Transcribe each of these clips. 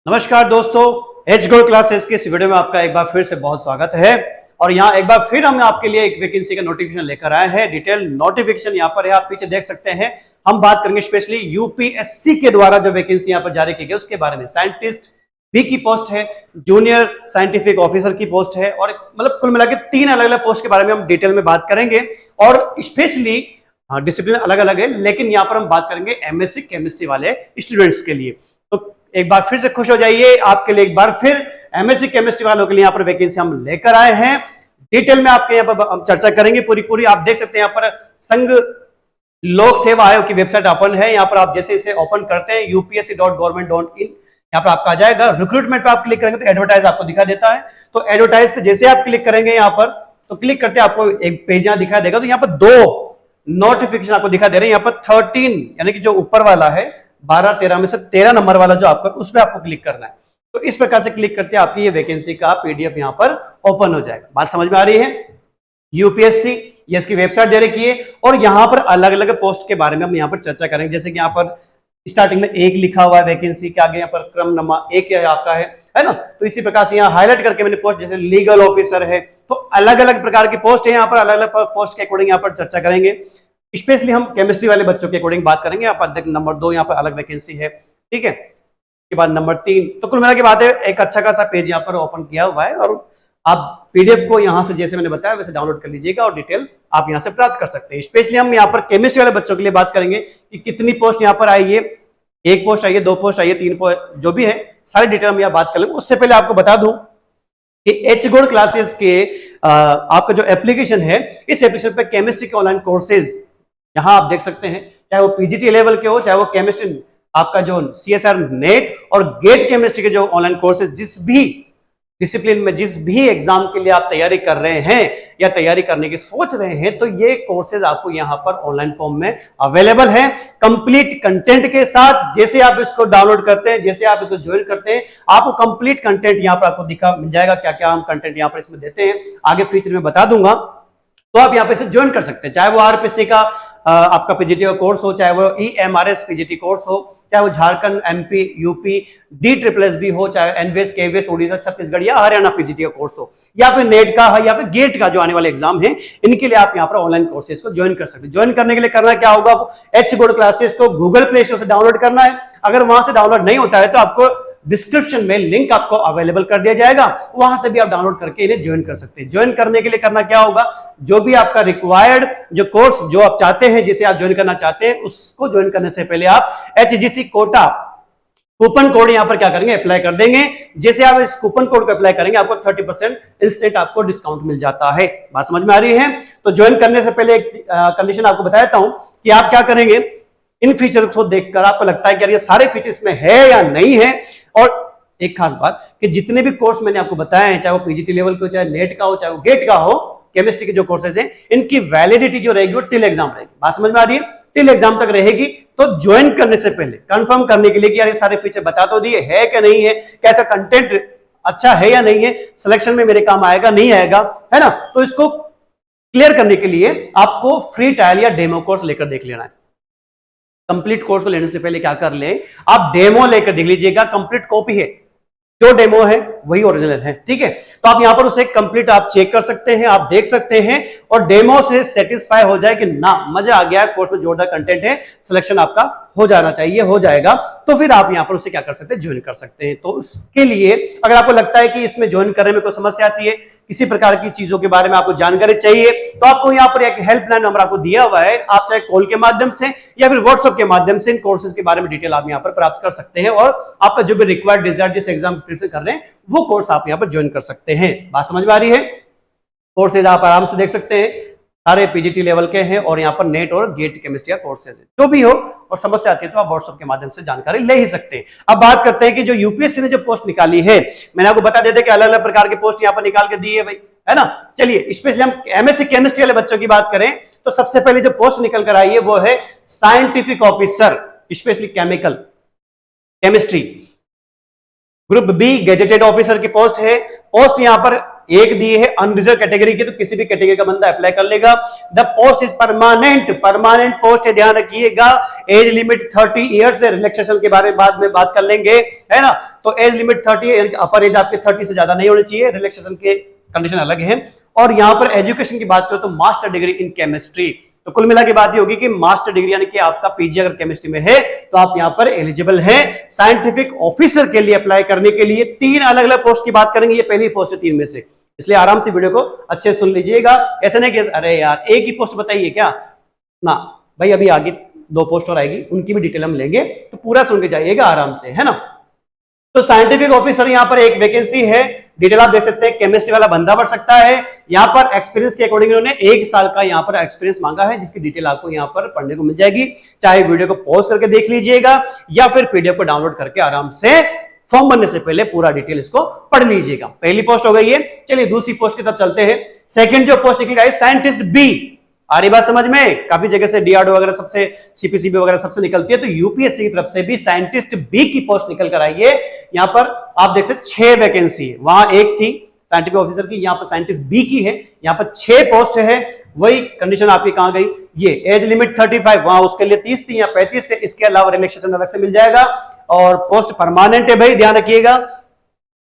नमस्कार दोस्तों, H gold classes के इस वीडियो में आपका एक बार फिर से बहुत स्वागत है। और यहाँ एक बार फिर हम आपके लिए एक वैकेंसी का नोटिफिकेशन लेकर आए हैं। डिटेल नोटिफिकेशन यहाँ पर है, आप पीछे देख सकते हैं। हम बात करेंगे स्पेशली यूपीएससी के द्वारा जो वैकेंसी यहाँ पर जारी की गई उसके बारे में। साइंटिस्ट बी की पोस्ट है, जूनियर साइंटिफिक ऑफिसर की पोस्ट है, और मतलब कुल मिला के 3 अलग अलग पोस्ट के बारे में हम डिटेल में बात करेंगे। और स्पेशली डिसिप्लिन अलग अलग है, लेकिन यहाँ पर हम बात करेंगे एमएससी केमिस्ट्री वाले स्टूडेंट्स के लिए। तो एक बार फिर से खुश हो जाइए, आपके लिए एक बार फिर एमएससी केमिस्ट्री वालों के लिए यहाँ पर वैकेंसी हम लेकर आए हैं। डिटेल में आपके यहाँ पर हम चर्चा करेंगे पूरी। आप देख सकते हैं यहाँ पर संघ लोक सेवा आयोग की वेबसाइट ओपन है। यहाँ पर आप जैसे इसे ओपन करते हैं upsc.government.in, यहाँ पर आपका आ जाएगा। रिक्रूटमेंट पे आप क्लिक करेंगे तो एडवर्टाइज आपको दिखा देता है। तो एडवर्टाइज पे जैसे आप क्लिक करेंगे यहाँ पर, तो क्लिक करते आपको एक पेज यहाँ दिखा देगा। तो यहाँ पर 2 नोटिफिकेशन आपको दिखा दे रहे हैं। यहाँ पर 13 यानी कि जो ऊपर वाला है 12-13 में से 13 नंबर वाला जो आपका, उस पर आपको क्लिक करना है। तो इस प्रकार से क्लिक करते आपकी ये वैकेंसी का पीडीएफ यहाँ पर ओपन हो जाएगा। बात समझ में आ रही है? यूपीएससी ये इसकी वेबसाइट दे रखी है, और यहाँ पर अलग अलग पोस्ट के बारे में हम यहाँ पर चर्चा करेंगे। जैसे कि यहाँ पर स्टार्टिंग में 1 लिखा हुआ है वैकेंसी के आगे, यहाँ पर क्रम नंबर 1 आपका है ना। तो इसी प्रकार से यहाँ हाईलाइट करके मैंने पोस्ट, जैसे लीगल ऑफिसर है, तो अलग अलग प्रकार की पोस्ट है। यहाँ पर अलग अलग पोस्ट के अकॉर्डिंग यहाँ पर चर्चा करेंगे। स्पेशली हम केमिस्ट्री वाले बच्चों के अकॉर्डिंग बात करेंगे। यहाँ पर नंबर 2 यहाँ पर अलग वैकेंसी है, ठीक है। उसके बाद नंबर 3, तो कुल मिला के बात है एक अच्छा खासा पेज यहाँ पर ओपन किया हुआ है, और आप पीडीएफ को यहाँ से जैसे मैंने बताया वैसे डाउनलोड कर लीजिएगा और डिटेल आप यहाँ से प्राप्त कर सकते हैं। स्पेशली हम यहाँ पर केमिस्ट्री वाले बच्चों के लिए बात करेंगे कि कितनी पोस्ट यहाँ पर आई है, 1 पोस्ट आई है, 2 पोस्ट आई है, 3 पोस्ट, जो भी है सारी डिटेल हम यहाँ बात कर लेंगे। उससे पहले आपको बता दूं कि एच गोल्ड क्लासेस के आपका जो एप्लीकेशन है, इस एप्लीकेशन पे केमिस्ट्री के ऑनलाइन कोर्सेज यहां आप देख सकते हैं, चाहे वो पीजीटी लेवल के हो, चाहे वो केमिस्ट्री आपका जो सीएसआर नेट और गेट केमिस्ट्री के जो ऑनलाइन कोर्सेज, जिस भी डिसिप्लिन में जिस भी एग्जाम के लिए आप तैयारी कर रहे हैं या तैयारी करने की सोच रहे हैं, तो ये कोर्सेज आपको यहां पर ऑनलाइन फॉर्म में अवेलेबल है, कंप्लीट कंटेंट के साथ। जैसे आप इसको डाउनलोड करते हैं, जैसे आप इसको ज्वाइन करते हैं, आपको कंप्लीट कंटेंट यहां पर आपको दिखा मिल जाएगा। क्या क्या हम कंटेंट यहां पर इसमें देते हैं आगे फ्यूचर में बता दूंगा। तो आप यहाँ पे इसे ज्वाइन कर सकते हैं, चाहे वो आरपीसी का आपका पीजीटी का कोर्स हो, चाहे वो ईएमआरएस पीजीटी कोर्स हो, चाहे वो झारखंड, एमपी, यूपी, DSSB हो, चाहे एनवीएस, केवीएस, उड़ीसा, छत्तीसगढ़ या हरियाणा पीजीटी का कोर्स हो, या फिर नेट का है, या फिर गेट का जो आने वाले एग्जाम है, इनके लिए आप यहाँ पर ऑनलाइन कोर्सेज को ज्वाइन कर सकते हैं। ज्वाइन करने के लिए करना क्या होगा, एच गोल्ड क्लासेस को गूगल प्ले स्टोर से डाउनलोड करना है। अगर वहां से डाउनलोड नहीं होता है तो आपको डिस्क्रिप्शन में लिंक आपको अवेलेबल कर दिया जाएगा, वहां से भी आप डाउनलोड करके इन्हें ज्वाइन कर सकते हैं। ज्वाइन करने के लिए करना क्या होगा, जो भी आपका रिक्वायर्ड जो कोर्स जो आप चाहते हैं, जिसे आप ज्वाइन करना चाहते हैं, उसको ज्वाइन करने से पहले आप HGC कोटा कूपन कोड यहां पर क्या करेंगे, अप्लाई कर देंगे। जैसे आप इस कूपन कोड को अप्लाई करेंगे, आपको 30% इंस्टेंट आपको डिस्काउंट मिल जाता है। बात समझ में आ रही है? तो ज्वाइन करने से पहले एक कंडीशन आपको बताता हूं कि आप क्या करेंगे, इन फीचर्स को देखकर आपको लगता है कि यार ये सारे फीचर्स में है या नहीं है। और एक खास बात कि जितने भी कोर्स मैंने आपको बताए हैं, चाहे वो पीजीटी लेवल के हो, चाहे नेट का हो, चाहे वो गेट का हो, केमिस्ट्री के जो कोर्सेज हैं, इनकी वैलिडिटी जो रहेगी वो टिल एग्जाम रहेगी। बात समझ में आ रही है? टिल एग्जाम तक रहेगी। तो ज्वाइन करने से पहले कंफर्म करने के लिए कि यार ये सारे फीचर बता तो दिए, है कि नहीं है, कैसा कंटेंट अच्छा है या नहीं है, सिलेक्शन में मेरे काम आएगा नहीं आएगा, है ना। तो इसको क्लियर करने के लिए आपको फ्री ट्रायल या डेमो कोर्स लेकर देख लेना है। कंप्लीट कोर्स को लेने से पहले क्या कर ले, आप डेमो लेकर देख लीजिएगा। कंप्लीट कॉपी है, जो डेमो है वही ओरिजिनल है, ठीक है। तो आप यहां पर उसे कंप्लीट आप चेक कर सकते हैं, आप देख सकते हैं, और डेमो से सेटिस्फाई हो जाए कि ना मजा आ गया, कोर्स में जोरदार कंटेंट है, सिलेक्शन आपका हो जाना चाहिए, हो जाएगा, तो फिर आप यहां पर उसे क्या कर सकते हैं, ज्वाइन कर सकते हैं। तो उसके लिए अगर आपको लगता है कि इसमें ज्वाइन करने में कोई समस्या आती है, किसी प्रकार की चीजों के बारे में आपको जानकारी चाहिए, तो आपको यहाँ पर एक हेल्पलाइन नंबर आपको दिया हुआ है। आप चाहे कॉल के माध्यम से या फिर व्हाट्सएप के माध्यम से इन कोर्सेज के बारे में डिटेल आप यहाँ पर प्राप्त कर सकते हैं, और आपका जो भी रिक्वायर्ड डिजायर जिस एग्जाम प्रिपरेशन कर रहे हैं वो कोर्स आप यहाँ पर ज्वाइन कर सकते हैं। बात समझ में आ रही है? कोर्सेज आप आराम से देख सकते हैं, सारे पीजीटी लेवल के हैं, और यहाँ पर नेट और गेट केमिस्ट्री का कोर्सेज है। जो भी हो और समस्या आती है तो आप व्हाट्सएप के माध्यम से जानकारी ले ही सकते हैं। अब बात करते हैं कि जो यूपीएससी ने जो पोस्ट निकाली है, मैंने आपको बता देते कि अलग अलग प्रकार के पोस्ट यहाँ पर निकाल के दी है भाई, है ना। चलिए स्पेशली हम एमएससी केमिस्ट्री वाले बच्चों की बात करें तो सबसे पहले जो पोस्ट निकल कर आई है वो है scientific officer, specially chemical chemistry. Group B gazetted officer की पोस्ट है। पोस्ट यहां पर एक दी है अनरिजर्व कैटेगरी की, तो किसी भी कैटेगरी का बंदा अप्लाई कर लेगा। The post is permanent, permanent post है, ध्यान रखिएगा। एज लिमिट 30 ईयर्स है, रिलैक्सेशन के बारे में बाद में बात कर लेंगे, है ना। तो एज लिमिट 30 है, अपर एज आपके 30 से ज्यादा नहीं होनी चाहिए, रिलैक्सेशन के कंडीशन अलग है। और यहां पर एजुकेशन की बात करें तो मास्टर डिग्री इन केमिस्ट्री। तो कुल मिला के बात ये होगी कि मास्टर डिग्री यानी कि आपका पीजी अगर केमिस्ट्री में है तो आप यहां पर एलिजिबल हैं। साइंटिफिक ऑफिसर के लिए अप्लाई करने के लिए 3 अलग अलग पोस्ट की बात करेंगे, ये पहली पोस्ट है 3 में से, इसलिए आराम से वीडियो को अच्छे सुन लीजिएगा। ऐसा नहीं कि अरे यार एक ही पोस्ट बताइए क्या ना भाई, अभी आगे 2 पोस्ट और आएगी, उनकी भी डिटेल हम लेंगे, तो पूरा सुन के जाइएगा आराम से, है ना। तो साइंटिफिक ऑफिसर यहां पर एक वैकेंसी है, डिटेल आप देख सकते हैं। केमिस्ट्री वाला बंदा बढ़ सकता है। यहां पर एक्सपीरियंस के अकॉर्डिंग इन्होंने 1 साल का यहां पर एक्सपीरियंस मांगा है, जिसकी डिटेल आपको यहां पर पढ़ने को मिल जाएगी। चाहे वीडियो को पॉज करके देख लीजिएगा या फिर पीडीएफ को डाउनलोड करके आराम से फॉर्म भरने से पहले पूरा डिटेल इसको पढ़ लीजिएगा। पहली पोस्ट हो गई है। चलिए दूसरी पोस्ट की तरफ चलते हैं। सेकंड जो पोस्ट निकली है साइंटिस्ट बी, आ रही बात समझ में। काफी जगह से डीआरडीओ वगैरह सबसे, सीपीसीबी वगैरह सबसे निकलती है, तो यूपीएससी की तरफ से भी साइंटिस्ट बी की पोस्ट निकल कर आई है। यहां पर आप देख सकते 6 वैकेंसी है, वहां एक थी साइंटिफिक ऑफिसर की, यहां पर साइंटिस्ट बी की है, यहां पर 6 पोस्ट है। वही कंडीशन आपकी कहां गई, ये एज लिमिट 35, वहां उसके लिए 30 थी या 35 से, इसके अलावा रिलैक्सेशन अलग से मिल जाएगा। और पोस्ट परमानेंट है भाई, ध्यान रखिएगा।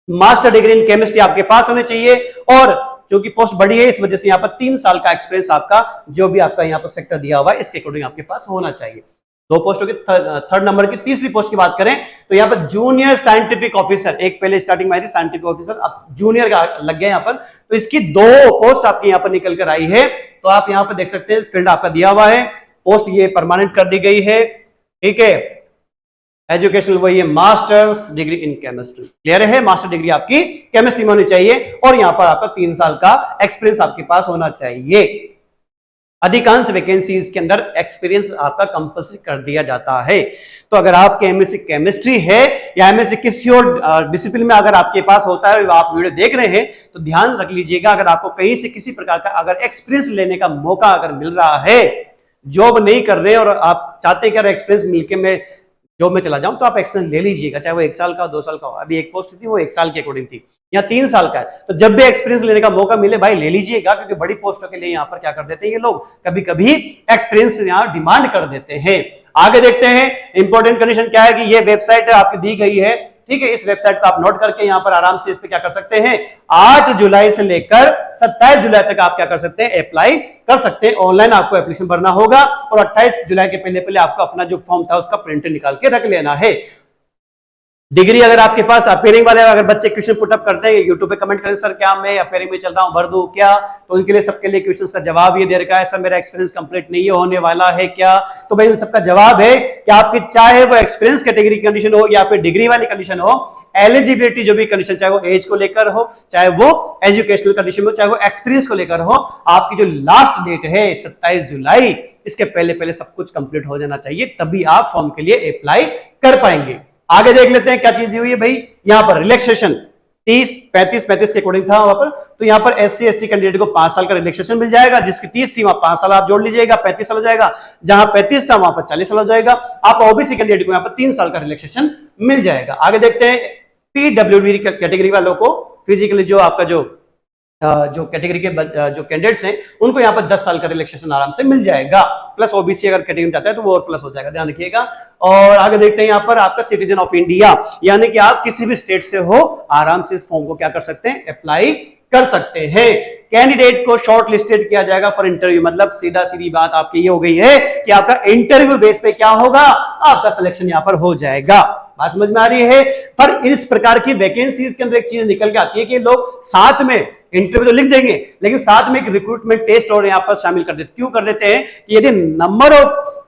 मास्टर डिग्री इन केमिस्ट्री आपके पास होनी चाहिए, और क्योंकि पोस्ट बड़ी है इस वजह से यहाँ पर 3 साल का एक्सपीरियंस आपका जो भी आपका यहाँ पर सेक्टर दिया हुआ है इसके अकॉर्डिंग आपके पास होना चाहिए। 2 पोस्टों की थर्ड नंबर की तीसरी पोस्ट की बात करें तो यहाँ पर जूनियर साइंटिफिक ऑफिसर, एक पहले स्टार्टिंग में आई थी साइंटिफिक ऑफिसर, अब जूनियर का लग गया यहाँ पर, तो इसकी 2 पोस्ट आपकी यहाँ पर निकल कर आई है। तो आप यहाँ पर देख सकते हैं फील्ड आपका दिया हुआ है, पोस्ट ये परमानेंट कर दी गई है, ठीक है। एजुकेशनल वही है, masters degree in chemistry, clear है। मास्टर डिग्री आपकी केमिस्ट्री में होनी चाहिए और यहां पर आपका 3 साल का एक्सपीरियंस आपके पास होना चाहिए। अधिकांश वैकेंसीज के अंदर एक्सपीरियंस आपका कंपल्सरी कर दिया जाता है। तो अगर आपके एमएससी केमिस्ट्री है या एमएससी किसी और डिसिप्लिन में अगर आपके पास होता है और आप वीडियो देख रहे हैं तो ध्यान रख लीजिएगा, अगर आपको कहीं से किसी प्रकार का अगर एक्सपीरियंस लेने का मौका अगर मिल रहा है, जॉब नहीं कर रहे और आप चाहते हैं कि एक्सपीरियंस मिलके मैं जॉब में चला जाऊं, तो आप एक्सपीरियंस ले लीजिएगा, चाहे वो 1 साल का 2 साल का हो। अभी एक पोस्ट थी वो 1 साल के अकॉर्डिंग थी या 3 साल का है, तो जब भी एक्सपीरियंस लेने का मौका मिले भाई ले लीजिएगा, क्योंकि बड़ी पोस्टों के लिए यहाँ पर क्या कर देते हैं ये लोग, कभी कभी एक्सपीरियंस यहाँ डिमांड कर देते हैं। आगे देखते हैं इंपॉर्टेंट कंडीशन क्या है कि ये वेबसाइट आपकी दी गई है, ठीक है। इस वेबसाइट को आप नोट करके यहाँ पर आराम से इस पे क्या कर सकते हैं, 8 जुलाई से लेकर 27 जुलाई तक आप क्या कर सकते हैं, अप्लाई कर सकते हैं। ऑनलाइन आपको एप्लीकेशन भरना होगा और 28 जुलाई के पहले पहले आपको अपना जो फॉर्म था उसका प्रिंट निकाल के रख लेना है। डिग्री अगर आपके पास अपेयरिंग वाले अगर बच्चे क्वेश्चन पुटअप करते हैं यूट्यूब पे कमेंट करें, सर क्या मैं अपेयरिंग में चल रहा हूं भर दूं क्या, तो उनके लिए सबके लिए क्वेश्चंस का जवाब ये दे रखा है, सर मेरा एक्सपीरियंस कंप्लीट नहीं होने वाला है क्या। तो भाई उन सबका जवाब है कि आपकी चाहे वो एक्सपीरियंस कैटेगरी कंडीशन हो या फिर डिग्री वाली कंडीशन हो, एलिजिबिलिटी जो भी कंडीशन, चाहे वो एज को लेकर हो, चाहे वो एजुकेशनल कंडीशन हो, चाहे वो एक्सपीरियंस को लेकर हो, आपकी जो लास्ट डेट है 27 जुलाई, इसके पहले पहले सब कुछ कंप्लीट हो जाना चाहिए, तभी आप फॉर्म के लिए अप्लाई कर पाएंगे। आगे देख लेते हैं क्या चीज दी हुई है भाई। यहां पर रिलैक्सेशन 35 के अकॉर्डिंग था वहां पर, तो यहां पर SC ST कैंडिडेट को 5 साल का रिलैक्सेशन मिल जाएगा, जिसकी 30 थी वहां 5 साल आप जोड़ लीजिएगा, 35 साल हो जाएगा। जहां 35 था वहां पर 40 साल हो जाएगा। आप OBC कैंडिडेट को यहां पर 3 साल का रिलैक्सेशन मिल जाएगा। आगे देखते हैं PWD कैटेगरी वालों को, फिजिकली जो आपका जो कैटेगरी के जो कैंडिडेट्स हैं उनको यहाँ पर 10 साल का रिलैक्सेशन आराम से मिल जाएगा, प्लस OBC अगर कैटेगरी में जाता है तो वो और प्लस हो जाएगा, ध्यान रखिएगा। और आगे देखते हैं यहाँ पर आपका सिटीजन ऑफ इंडिया, यानी कि आप किसी भी स्टेट से हो आराम से इस फॉर्म को क्या कर सकते हैं, अप्लाई कर सकते हैं। कैंडिडेट को शॉर्ट लिस्टेड किया जाएगा फॉर इंटरव्यू, मतलब सीधा सीधी बात आपकी ये हो गई है कि आपका इंटरव्यू बेस पे क्या होगा, आपका सिलेक्शन यहाँ पर हो जाएगा। बात समझ में आ रही है। पर इस प्रकार की वैकेंसीज के अंदर एक चीज निकल के आती है कि लोग साथ में इंटरव्यू तो लिख देंगे लेकिन साथ में एक रिक्रूटमेंट टेस्ट और यहाँ पर शामिल कर देते। क्यों कर देते हैं कि यदि नंबर ऑफ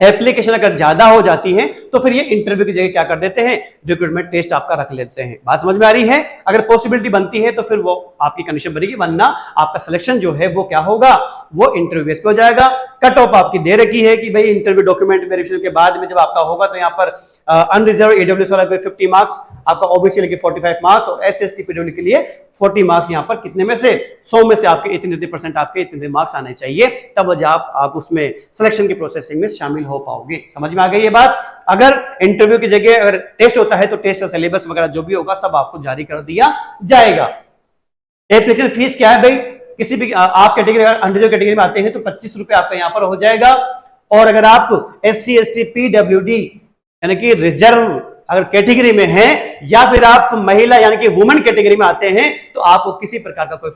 एप्लीकेशन अगर ज्यादा हो जाती है तो फिर ये इंटरव्यू की जगह क्या कर देते हैं, रिक्रूटमेंट टेस्ट आपका रख लेते हैं। बात समझ में आ रही है। अगर पॉसिबिलिटी बनती है तो फिर वो आपकी कंडीशन बनेगी, वरना आपका सिलेक्शन जो है वो क्या होगा, वो इंटरव्यू बेस पे हो जाएगा। कट ऑफ आपकी दे रखी है कि भाई इंटरव्यू डॉक्यूमेंट वेरिफिकेशन के बाद में जब आपका होगा तो यहाँ पर अनरिजर्व AWS वाला 50 मार्क्स, आपका OBC के 45 मार्क्स और SC ST PWD के लिए 40 मार्क्स, यहाँ पर कितने में से 100 में से आपके इतने % आपके इतने मार्क्स आने चाहिए, तब आप उसमें सिलेक्शन की प्रोसेसिंग में शामिल हो पाओगे। समझ में आ गई ये बात। अगर इंटरव्यू की जगह अगर टेस्ट होता है तो टेस्ट का सिलेबस वगैरह जो भी होगा सब आपको जारी कर दिया जाएगा। एप्लीकेशन फीस क्या है भाई, किसी भी आप कैटेगरी अंडर कैटेगरी में आते हैं तो 25 रुपए आपका यहाँ पर हो जाएगा। और अगर आप SC ST PWD यानी कि रिजर्व अगर कैटेगरी में हैं या फिर आप महिला यानी कि वुमेन कैटेगरी में आते हैं तो आपको किसी प्रकार का कोई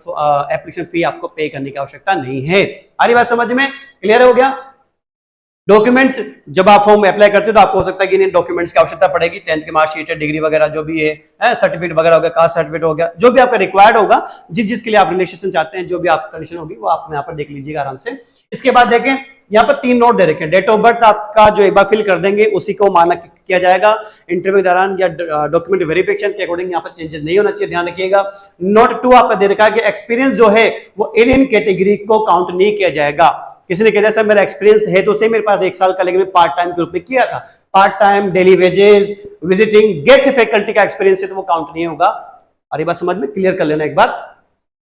एप्लीकेशन फी आपको पे करने की आवश्यकता नहीं है। आ रही बात समझ में, क्लियर हो गया। डॉक्यूमेंट जब आप फॉर्म अप्लाई करते हो तो आपको हो सकता है कि इन डॉक्यूमेंट्स की आवश्यकता पड़ेगी, 10th की मार्कशीट है, डिग्री वगैरह जो भी है, सर्टिफिकेट वगैरह हो गया, कास्ट सर्टिफिकेट हो गया, जो भी आपका रिक्वायर्ड होगा, जिसके लिए आप रिलेक्सेशन चाहते हैं, जो भी आप कंडीशन होगी वो आप यहाँ पर देख लीजिएगा आराम से। इसके बाद देखें यहाँ पर 3 नोट दे रखे हैं। डेट ऑफ बर्थ आपका जो एक बार फिल कर देंगे उसी को मानक किया जाएगा। इंटरव्यू के दौरान या डॉक्यूमेंट वेरिफिकेशन के अकॉर्डिंग यहाँ पर चेंजेस नहीं होना चाहिए, ध्यान रखिएगा। नोट 2 आपका दे रखा है कि एक्सपीरियंस जो है वो इन कैटेगरी को काउंट नहीं किया जाएगा। किसी ने कहा सर मेरा एक्सपीरियंस है तो से मेरे पास 1 साल का, लेकिन मैं पार्ट टाइम के रूप में किया था, part time, daily wages, visiting, guest faculty का एक्सपीरियंस है तो वो काउंट नहीं होगा। अरे बात समझ में, क्लियर कर लेना एक बार।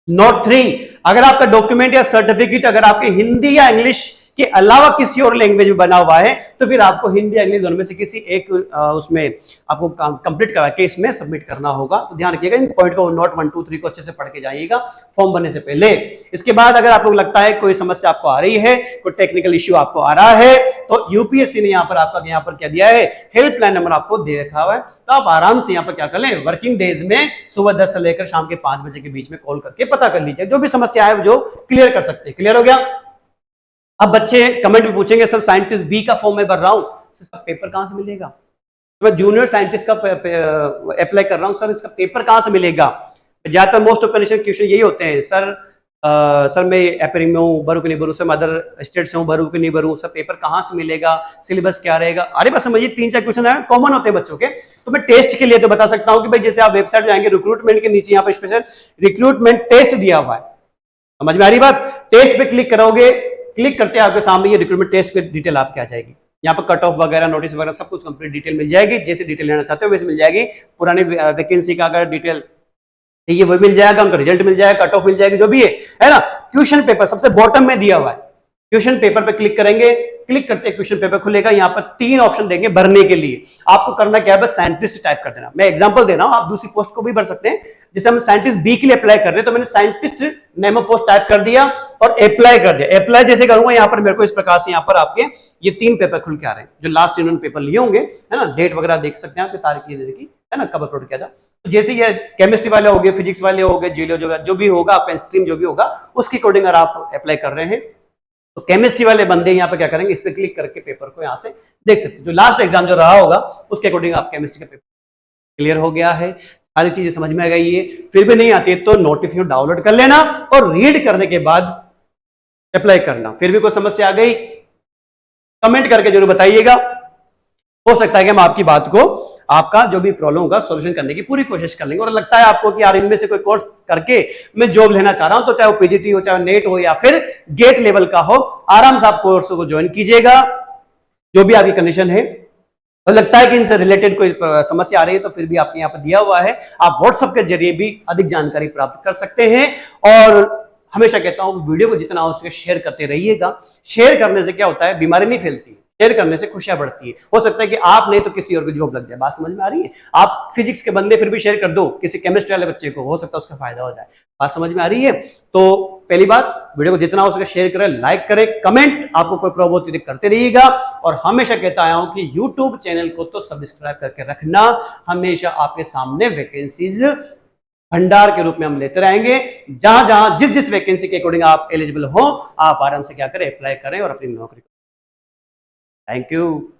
नोट 3, अगर आपका डॉक्यूमेंट या सर्टिफिकेट अगर आपके हिंदी या इंग्लिश के अलावा किसी और लैंग्वेज में बना हुआ है तो फिर आपको हिंदी या इंग्लिश दोनों में से किसी एक उसमें आपको कंप्लीट करा के इसमें सबमिट करना होगा। तो ध्यान रखिएगा इन पॉइंट को, नोट 1 2 3 को अच्छे से पढ़ के जाइएगा फॉर्म भरने से पहले। इसके बाद अगर आपको लगता है कोई समस्या आपको आ रही है, कोई टेक्निकल इश्यू आपको आ रहा है, तो यूपीएससी ने यहाँ पर क्या दिया है, हेल्पलाइन नंबर आपको दे रखा हुआ है। तो आप आराम से यहाँ पर क्या कर लें, वर्किंग डेज में सुबह 10 से लेकर शाम के 5 बजे के बीच में कॉल करके पता कर लीजिए, जो भी समस्या है जो क्लियर कर सकते हैं। क्लियर हो गया। अब बच्चे कमेंट में पूछेंगे सर साइंटिस्ट बी का फॉर्म में भर रहा हूं, सर पेपर कहां से मिलेगा? तो मैं जूनियर साइंटिस्ट का अप्लाई कर रहा हूं, सर इसका पेपर कहां से मिलेगा? ज्यादातर मोस्ट ऑफ क्वेश्चन यही होते हैं, सर मैं एपरिंग में हूँ, भरू कि नहीं भरू, सर मदर स्टेट से हूँ, भरू कि नहीं भरू, सर पेपर कहाँ से मिलेगा, सिलेबस क्या रहेगा? अरे बस समझिए 3-4 क्वेश्चन है कॉमन होते हैं बच्चों के। तो मैं टेस्ट के लिए तो बता सकता हूँ कि भाई जैसे आप वेबसाइट जाएंगे, रिक्रूटमेंट के नीचे यहाँ पर स्पेशल रिक्रूटमेंट टेस्ट दिया हुआ है, समझ में आ रही बात? टेस्ट पे क्लिक करोगे, क्लिक करते हैं आपके सामने ये रिक्रूटमेंट टेस्ट की डिटेल आपकी आ जाएगी। यहाँ पर कट ऑफ वगैरह, नोटिस वगैरह सब कुछ कंप्लीट डिटेल मिल जाएगी, जैसे डिटेल लेना चाहते हो वैसे मिल जाएगी। पुरानी वैकेंसी का अगर डिटेल ये वो मिल जाएगा, उनका रिजल्ट मिल जाएगा, कट ऑफ मिल जाएगी, जो भी है ना। क्वेश्चन पेपर सबसे बॉटम में दिया हुआ है, क्वेश्चन पेपर पे क्लिक करेंगे, क्लिक करते क्वेश्चन पेपर खुलेगा। यहाँ पर 3 ऑप्शन देंगे भरने के लिए, आपको करना क्या है, बस साइंटिस्ट टाइप कर देना। मैं एग्जांपल दे रहा हूं, आप दूसरी पोस्ट को भी भर सकते हैं। जैसे हम साइंटिस्ट बी के लिए अप्लाई कर रहे हैं तो मैंने scientist name of post type कर दिया और अप्लाई कर दिया। अप्लाई जैसे करूंगा यहाँ पर मेरे को इस प्रकार से यहाँ पर आपके ये 3 पेपर खुल के आ रहे हैं, जो लास्ट इन्होंने पेपर लिए होंगे, है ना। डेट वगैरह देख सकते हैं, आपकी तारीख ये देखी है ना, कब अपलोड किया था। तो जैसे ये केमिस्ट्री वाले हो गए, फिजिक्स वाले हो गए, जियोलॉजी जो भी होगा, आपका स्ट्रीम जो भी होगा उसके अकॉर्डिंग अगर आप अप्लाई कर रहे हैं तो केमिस्ट्री वाले बंदे यहाँ पे क्या करेंगे, इस पे क्लिक करके पेपर को यहाँ से देख सकते हैं। जो लास्ट एग्जाम जो रहा होगा उसके अकॉर्डिंग आप केमिस्ट्री का पेपर क्लियर हो गया है, सारी चीजें समझ में आ गई है। फिर भी नहीं आती है तो नोटिफिकेशन डाउनलोड कर लेना और रीड करने के बाद अप्लाई करना। फिर भी कोई समस्या आ गई कमेंट करके जरूर बताइएगा, हो सकता है कि हम आपकी बात को, आपका जो भी प्रॉब्लम होगा सॉल्यूशन करने की पूरी कोशिश कर लेंगे। और लगता है आपको कि यार इनमें से कोई कोर्स करके मैं जॉब लेना चाह रहा हूं, तो चाहे वो पीजीटी हो, चाहे नेट हो या फिर गेट लेवल का हो, आराम से आप कोर्स को ज्वाइन कीजिएगा, जो भी आपकी कंडीशन है। और लगता है कि इनसे रिलेटेड कोई समस्या आ रही है तो फिर भी आपके यहाँ पर दिया हुआ है, आप व्हाट्सएप के जरिए भी अधिक जानकारी प्राप्त कर सकते हैं। और हमेशा कहता हूं वीडियो को जितना हो सके शेयर करते रहिएगा। शेयर करने से क्या होता है, बीमारी नहीं फैलती, शेयर करने से खुशियां बढ़ती है। हो सकता है कि आप नहीं तो किसी और की जॉब लग जाए, बात समझ में आ रही है? आप फिजिक्स के बंदे फिर भी शेयर कर दो किसी केमिस्ट्री वाले बच्चे को, हो सकता है उसका फायदा हो जाए, बात समझ में आ रही है? तो पहली बात, वीडियो को जितना हो सके शेयर करें, लाइक करें, कमेंट आपको कोई प्रॉब्लम होती है करते रहिएगा। और हमेशा कहता आया हूं कि यूट्यूब चैनल को तो सब्सक्राइब करके रखना, हमेशा आपके सामने वैकेंसीज भंडार के रूप में हम लेते रहेंगे। जहां जहां जिस जिस वैकेंसी के अकॉर्डिंग आप एलिजिबल हो, आप आराम से क्या करें, अप्लाई करें और अपनी नौकरी। Thank you.